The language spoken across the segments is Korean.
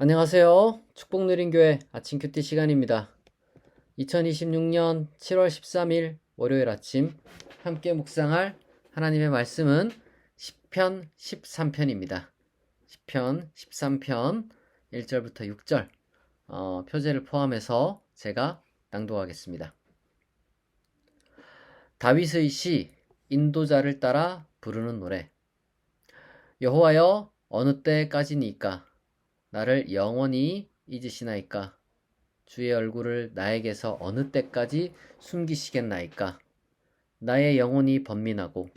안녕하세요. 축복누린교회 아침 큐티 시간입니다. 2026년 7월 13일 월요일 아침 함께 묵상할 하나님의 말씀은 시편 13편입니다. 시편 13편 1절부터 6절 표제를 포함해서 제가 낭독하겠습니다. 다윗의 시 인도자를 따라 부르는 노래. 여호와여, 어느 때까지니까 나를 영원히 잊으시나이까? 주의 얼굴을 나에게서 어느 때까지 숨기시겠나이까? 나의 영혼이 번민하고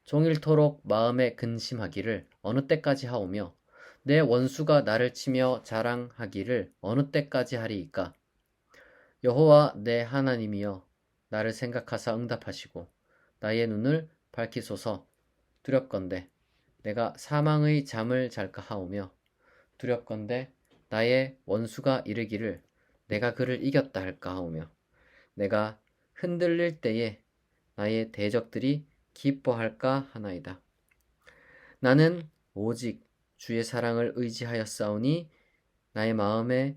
종일토록 마음에 근심하기를 어느 때까지 하오며 내 원수가 나를 치며 자랑하기를 어느 때까지 하리이까? 여호와 내 하나님이여, 나를 생각하사 응답하시고 나의 눈을 밝히소서. 두렵건대 내가 사망의 잠을 잘까 하오며 두렵건대 나의 원수가 이르기를 내가 그를 이겼다 할까 하오며 내가 흔들릴 때에 나의 대적들이 기뻐할까 하나이다. 나는 오직 주의 사랑을 의지하였사오니 나의 마음은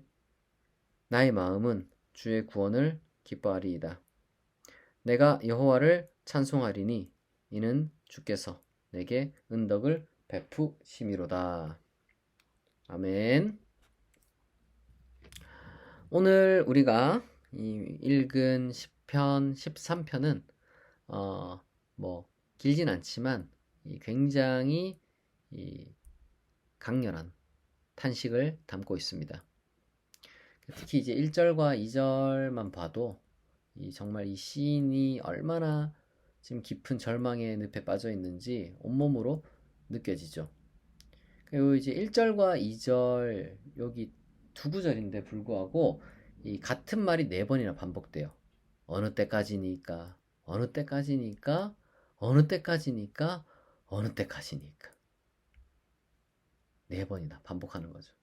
주의 구원을 기뻐하리이다. 내가 여호와를 찬송하리니 이는 주께서 내게 은덕을 베푸심이로다. 아멘. 오늘 우리가 읽은 시편 13편은 길진 않지만 굉장히 강렬한 탄식을 담고 있습니다. 특히 이제 1절과 2절만 봐도 정말 이 시인이 얼마나 지금 깊은 절망의 늪에 빠져 있는지 온몸으로 느껴지죠. 그리고 이제 1절과 2절 여기 두 구절인데 불구하고 이 같은 말이 네 번이나 반복돼요. 어느 때까지니까, 어느 때까지니까, 어느 때까지니까, 어느 때까지니까. 네 번이나 반복하는 거죠.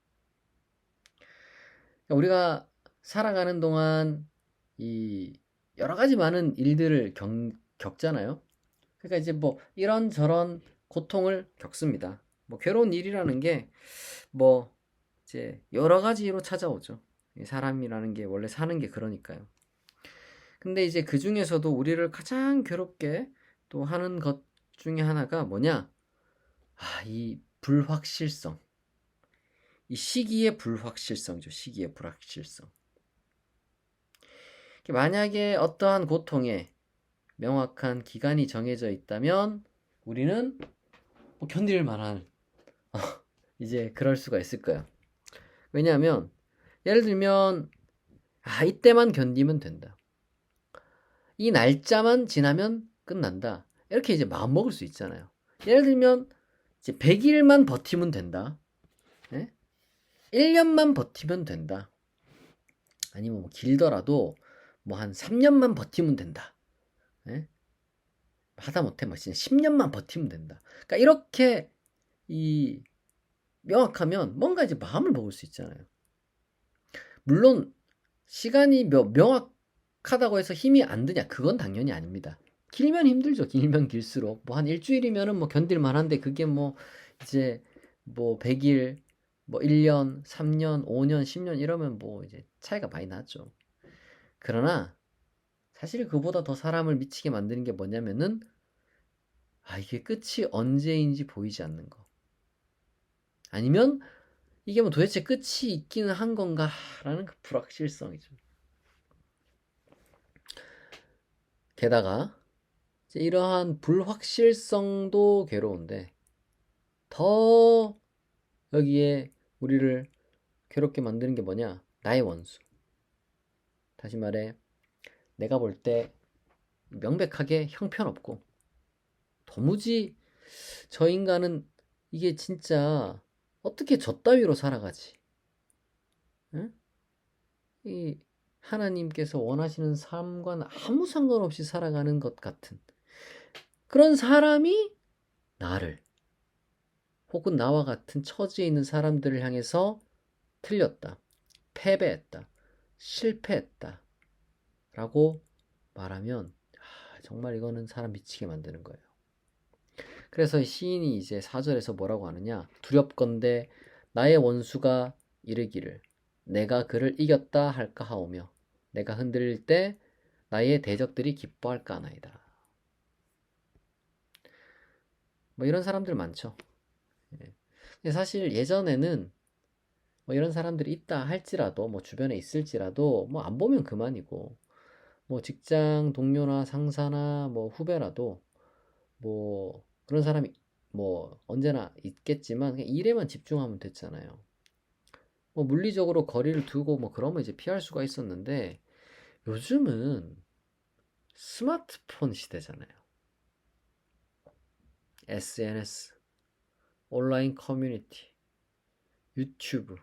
우리가 살아가는 동안 이 여러 가지 많은 일들을 겪잖아요. 그러니까 이제 뭐 이런저런 고통을 겪습니다. 뭐 괴로운 일이라는 게 뭐 이제 여러 가지로 찾아오죠. 사람이라는 게 원래 사는 게 그러니까요. 근데 이제 그 중에서도 우리를 가장 괴롭게 또 하는 것 중에 하나가 뭐냐? 이 불확실성. 이 시기의 불확실성이죠. 시기의 불확실성. 만약에 어떠한 고통에 명확한 기간이 정해져 있다면 우리는 견딜 만한 이제 그럴 수가 있을 거예요. 왜냐하면 예를 들면 이때만 견디면 된다. 이 날짜만 지나면 끝난다. 이렇게 이제 마음 먹을 수 있잖아요. 예를 들면 이제 100일만 버티면 된다. 네? 1년만 버티면 된다. 아니면 뭐 길더라도 뭐 한 3년만 버티면 된다. 네? 하다못해 뭐 진짜 10년만 버티면 된다. 그러니까 이렇게 명확하면 뭔가 이제 마음을 먹을 수 있잖아요. 물론 시간이 명확하다고 해서 힘이 안 드냐? 그건 당연히 아닙니다. 길면 힘들죠. 길면 길수록 뭐 한 일주일이면은 뭐 견딜 만한데 그게 뭐 이제 뭐 100일, 뭐 1년, 3년, 5년, 10년 이러면 뭐 이제 차이가 많이 나죠. 그러나 사실 그보다 더 사람을 미치게 만드는 게 뭐냐면은 이게 끝이 언제인지 보이지 않는 거. 아니면 이게 뭐 도대체 끝이 있기는 한 건가라는 그 불확실성이죠. 게다가 이러한 불확실성도 괴로운데 더 여기에 우리를 괴롭게 만드는 게 뭐냐? 나의 원수. 다시 말해 내가 볼 때 명백하게 형편없고 도무지 저 인간은 이게 진짜 어떻게 저 따위로 살아가지? 응? 이 하나님께서 원하시는 삶과는 아무 상관없이 살아가는 것 같은 그런 사람이 나를 혹은 나와 같은 처지에 있는 사람들을 향해서 틀렸다, 패배했다, 실패했다 라고 말하면 정말 이거는 사람 미치게 만드는 거예요. 그래서 시인이 이제 4절에서 뭐라고 하느냐? 두렵건대 나의 원수가 이르기를 내가 그를 이겼다 할까 하오며 내가 흔들릴 때 나의 대적들이 기뻐할까 하나이다. 뭐 이런 사람들 많죠. 근데 사실 예전에는 뭐 이런 사람들이 있다 할지라도 뭐 주변에 있을지라도 뭐 안 보면 그만이고 뭐 직장 동료나 상사나 뭐 후배라도 뭐 그런 사람이 뭐 언제나 있겠지만 그냥 일에만 집중하면 됐잖아요. 뭐 물리적으로 거리를 두고 뭐 그러면 이제 피할 수가 있었는데 요즘은 스마트폰 시대잖아요. SNS, 온라인 커뮤니티, 유튜브.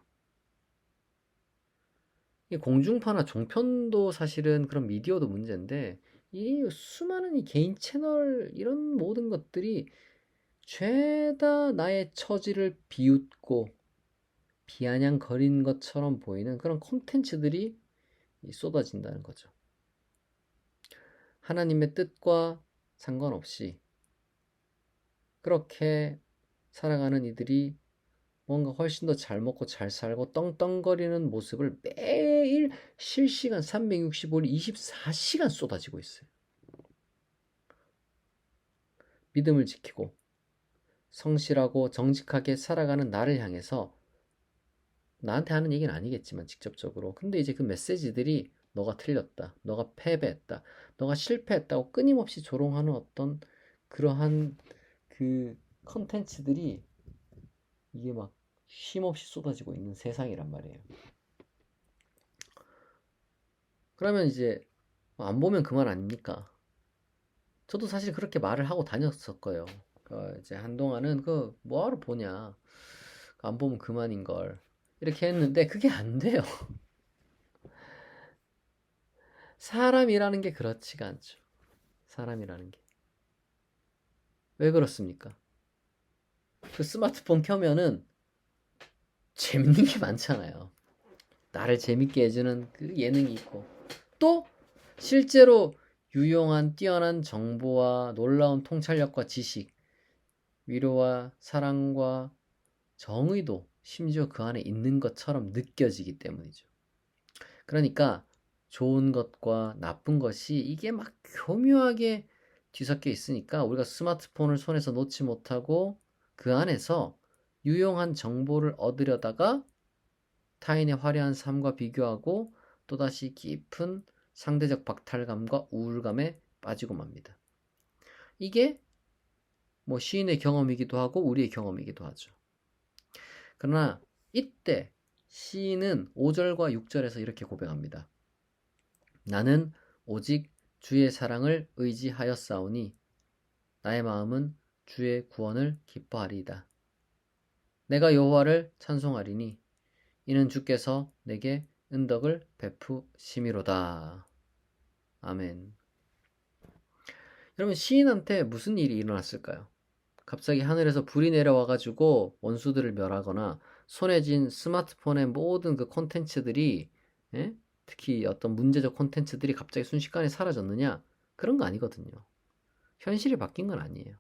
이 공중파나 종편도 사실은 그런 미디어도 문제인데 이 수많은 이 개인 채널 이런 모든 것들이 죄다 나의 처지를 비웃고 비아냥거린 것처럼 보이는 그런 콘텐츠들이 쏟아진다는 거죠. 하나님의 뜻과 상관없이 그렇게 살아가는 이들이 뭔가 훨씬 더 잘 먹고 잘 살고 떵떵거리는 모습을 매일 실시간 365일 24시간 쏟아지고 있어요. 믿음을 지키고 성실하고 정직하게 살아가는 나를 향해서 나한테 하는 얘기는 아니겠지만 직접적으로 근데 이제 그 메시지들이 너가 틀렸다, 너가 패배했다, 너가 실패했다고 끊임없이 조롱하는 어떤 그러한 그 컨텐츠들이 이게 막 쉼없이 쏟아지고 있는 세상이란 말이에요. 그러면 이제 안 보면 그만 아닙니까? 저도 사실 그렇게 말을 하고 다녔었고요. 이제 한동안은 그 뭐하러 보냐, 안 보면 그만인 걸 이렇게 했는데 그게 안 돼요. 사람이라는 게 그렇지가 않죠. 사람이라는 게. 왜 그렇습니까? 그 스마트폰 켜면은 재밌는 게 많잖아요. 나를 재밌게 해주는 그 예능이 있고 또 실제로 유용한 뛰어난 정보와 놀라운 통찰력과 지식, 위로와 사랑과 정의도 심지어 그 안에 있는 것처럼 느껴지기 때문이죠. 그러니까 좋은 것과 나쁜 것이 이게 막 교묘하게 뒤섞여 있으니까 우리가 스마트폰을 손에서 놓지 못하고 그 안에서 유용한 정보를 얻으려다가 타인의 화려한 삶과 비교하고 또다시 깊은 상대적 박탈감과 우울감에 빠지고 맙니다. 이게 뭐 시인의 경험이기도 하고 우리의 경험이기도 하죠. 그러나 이때 시인은 5절과 6절에서 이렇게 고백합니다. 나는 오직 주의 사랑을 의지하였사오니 나의 마음은 주의 구원을 기뻐하리이다. 내가 여호와를 찬송하리니 이는 주께서 내게 은덕을 베푸심이로다. 아멘. 여러분 시인한테 무슨 일이 일어났을까요? 갑자기 하늘에서 불이 내려와가지고 원수들을 멸하거나 손에 쥔 스마트폰의 모든 그 콘텐츠들이 특히 어떤 문제적 콘텐츠들이 갑자기 순식간에 사라졌느냐? 그런 거 아니거든요. 현실이 바뀐 건 아니에요.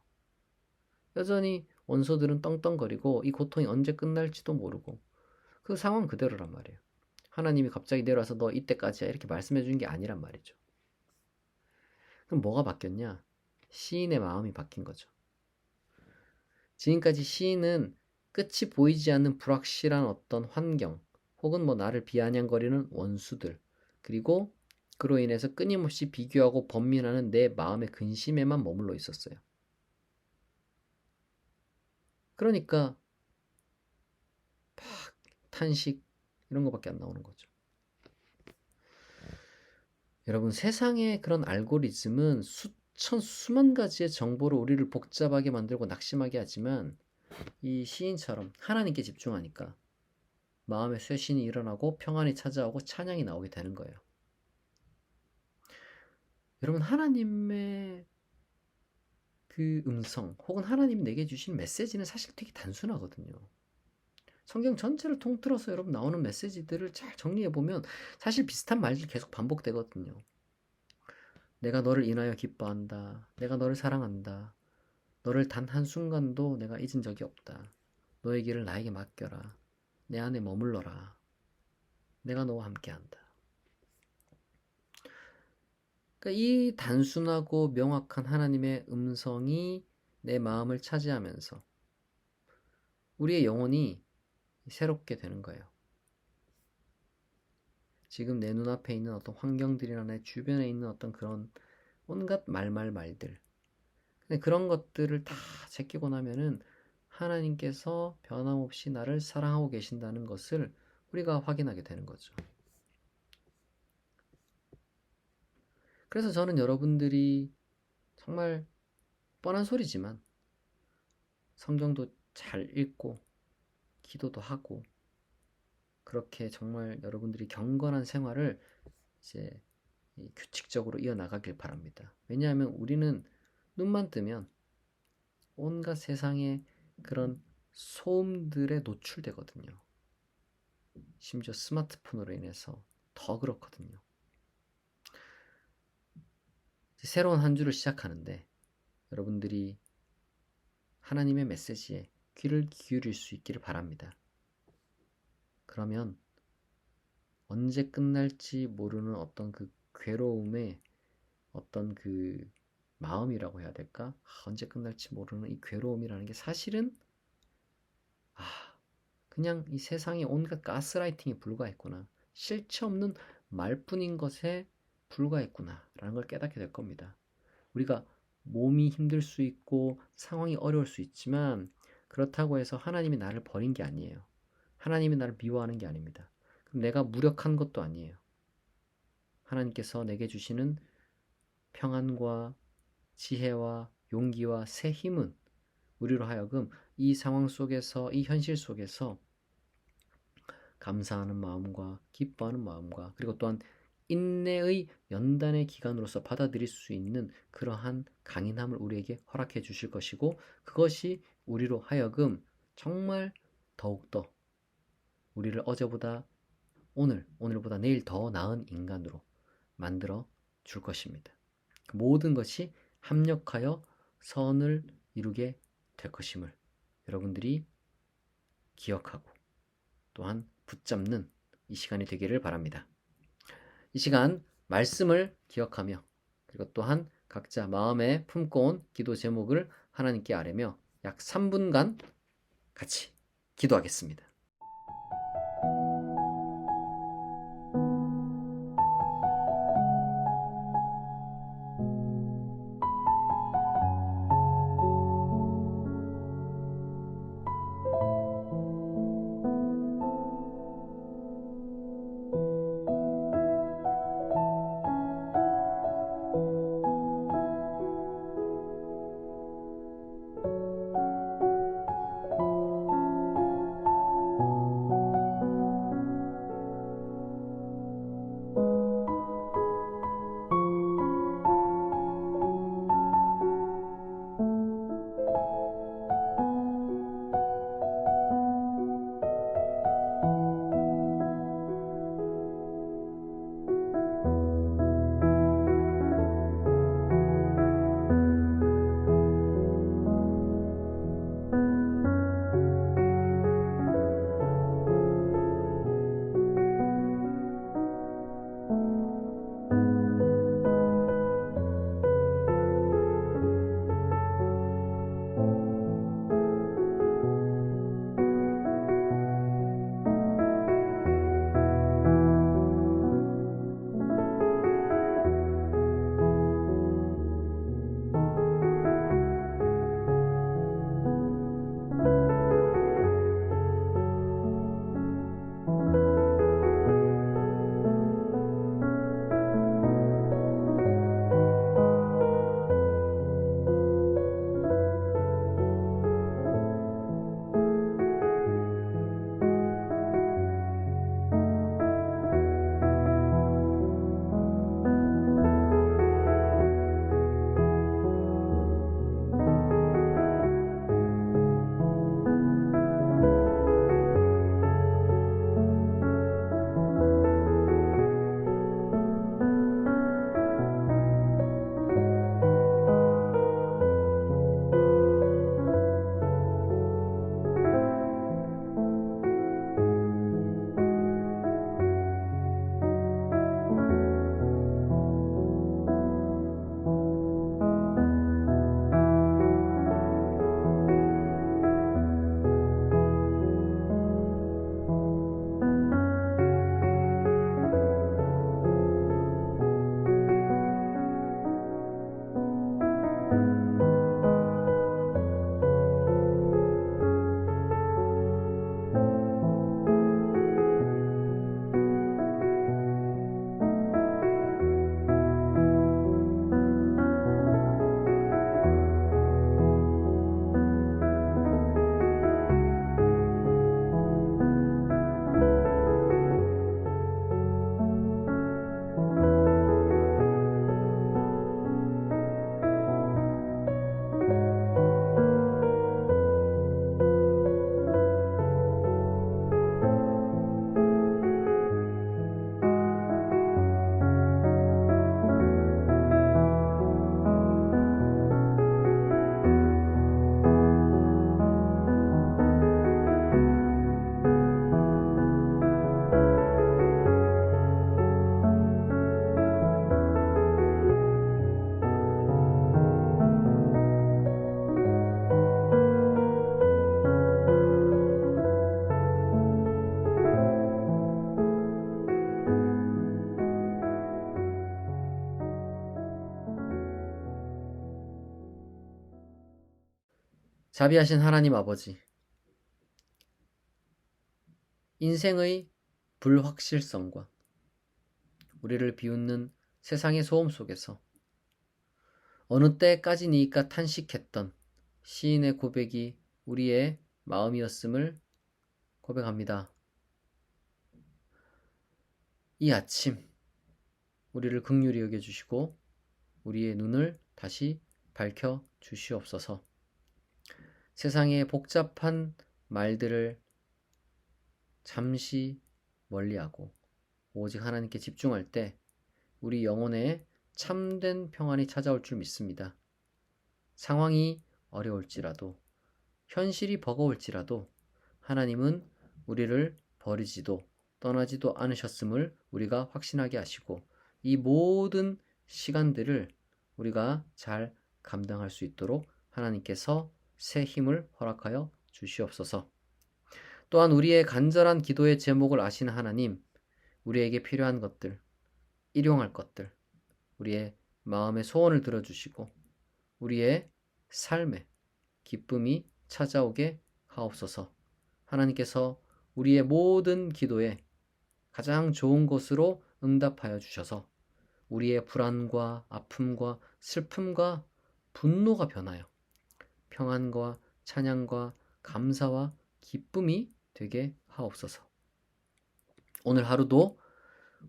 여전히 원소들은 떵떵거리고 이 고통이 언제 끝날지도 모르고 그 상황 그대로란 말이에요. 하나님이 갑자기 내려와서 너 이때까지야 이렇게 말씀해 주는 게 아니란 말이죠. 그럼 뭐가 바뀌었냐? 시인의 마음이 바뀐 거죠. 지금까지 시인은 끝이 보이지 않는 불확실한 어떤 환경 혹은 뭐 나를 비아냥거리는 원수들 그리고 그로 인해서 끊임없이 비교하고 번민하는 내 마음의 근심에만 머물러 있었어요. 그러니까 막 탄식 이런 거밖에 안 나오는 거죠. 여러분 세상의 그런 알고리즘은 수천 수만 가지의 정보로 우리를 복잡하게 만들고 낙심하게 하지만 이 시인처럼 하나님께 집중하니까 마음의 쇄신이 일어나고 평안이 찾아오고 찬양이 나오게 되는 거예요. 여러분 하나님의 그 음성 혹은 하나님 내게 주신 메시지는 사실 되게 단순하거든요. 성경 전체를 통틀어서 여러분 나오는 메시지들을 잘 정리해보면 사실 비슷한 말들이 계속 반복되거든요. 내가 너를 인하여 기뻐한다. 내가 너를 사랑한다. 너를 단 한순간도 내가 잊은 적이 없다. 너의 길을 나에게 맡겨라. 내 안에 머물러라. 내가 너와 함께한다. 그러니까 이 단순하고 명확한 하나님의 음성이 내 마음을 차지하면서 우리의 영혼이 새롭게 되는 거예요. 지금 내 눈앞에 있는 어떤 환경들이나 내 주변에 있는 어떤 그런 온갖 말들. 근데 그런 것들을 다 제끼고 나면은 하나님께서 변함없이 나를 사랑하고 계신다는 것을 우리가 확인하게 되는 거죠. 그래서 저는 여러분들이 정말 뻔한 소리지만 성경도 잘 읽고 기도도 하고 그렇게 정말 여러분들이 경건한 생활을 이제 규칙적으로 이어나가길 바랍니다. 왜냐하면 우리는 눈만 뜨면 온갖 세상의 그런 소음들에 노출되거든요. 심지어 스마트폰으로 인해서 더 그렇거든요. 새로운 한 주를 시작하는데 여러분들이 하나님의 메시지에 귀를 기울일 수 있기를 바랍니다. 그러면 언제 끝날지 모르는 어떤 그 괴로움의 어떤 그 마음이라고 해야 될까? 언제 끝날지 모르는 이 괴로움이라는 게 사실은 그냥 이 세상에 온갖 가스라이팅에 불과했구나. 실체 없는 말뿐인 것에 불과했구나 라는 걸 깨닫게 될 겁니다. 우리가 몸이 힘들 수 있고 상황이 어려울 수 있지만 그렇다고 해서 하나님이 나를 버린 게 아니에요. 하나님이 나를 미워하는 게 아닙니다. 그럼 내가 무력한 것도 아니에요. 하나님께서 내게 주시는 평안과 지혜와 용기와 새 힘은 우리로 하여금 이 상황 속에서, 이 현실 속에서 감사하는 마음과 기뻐하는 마음과 그리고 또한 인내의 연단의 기간으로서 받아들일 수 있는 그러한 강인함을 우리에게 허락해 주실 것이고 그것이 우리로 하여금 정말 더욱더 우리를 어제보다 오늘보다 내일 더 나은 인간으로 만들어 줄 것입니다. 모든 것이 합력하여 선을 이루게 될 것임을 여러분들이 기억하고 또한 붙잡는 이 시간이 되기를 바랍니다. 이 시간 말씀을 기억하며 그리고 또한 각자 마음에 품고 온 기도 제목을 하나님께 아뢰며 약 3분간 같이 기도하겠습니다. 자비하신 하나님 아버지, 인생의 불확실성과 우리를 비웃는 세상의 소음 속에서 어느 때까지니까 탄식했던 시인의 고백이 우리의 마음이었음을 고백합니다. 이 아침 우리를 긍휼히 여겨주시고 우리의 눈을 다시 밝혀 주시옵소서. 세상의 복잡한 말들을 잠시 멀리하고 오직 하나님께 집중할 때 우리 영혼에 참된 평안이 찾아올 줄 믿습니다. 상황이 어려울지라도 현실이 버거울지라도 하나님은 우리를 버리지도 떠나지도 않으셨음을 우리가 확신하게 하시고 이 모든 시간들을 우리가 잘 감당할 수 있도록 하나님께서 새 힘을 허락하여 주시옵소서. 또한 우리의 간절한 기도의 제목을 아시는 하나님, 우리에게 필요한 것들, 일용할 것들, 우리의 마음의 소원을 들어주시고 우리의 삶에 기쁨이 찾아오게 하옵소서. 하나님께서 우리의 모든 기도에 가장 좋은 것으로 응답하여 주셔서 우리의 불안과 아픔과 슬픔과 분노가 변하여 평안과 찬양과 감사와 기쁨이 되게 하옵소서. 오늘 하루도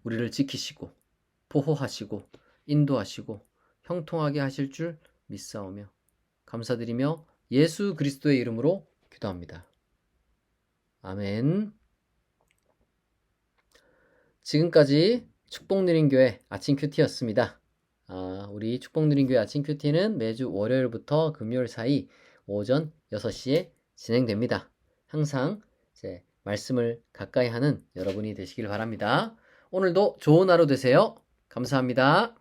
우리를 지키시고 보호하시고 인도하시고 형통하게 하실 줄 믿사오며 감사드리며 예수 그리스도의 이름으로 기도합니다. 아멘. 지금까지 축복누린교회 아침 큐티였습니다. 우리 축복누린교회 아침 큐티는 매주 월요일부터 금요일 사이 오전 6시에 진행됩니다. 항상 제 말씀을 가까이 하는 여러분이 되시길 바랍니다. 오늘도 좋은 하루 되세요. 감사합니다.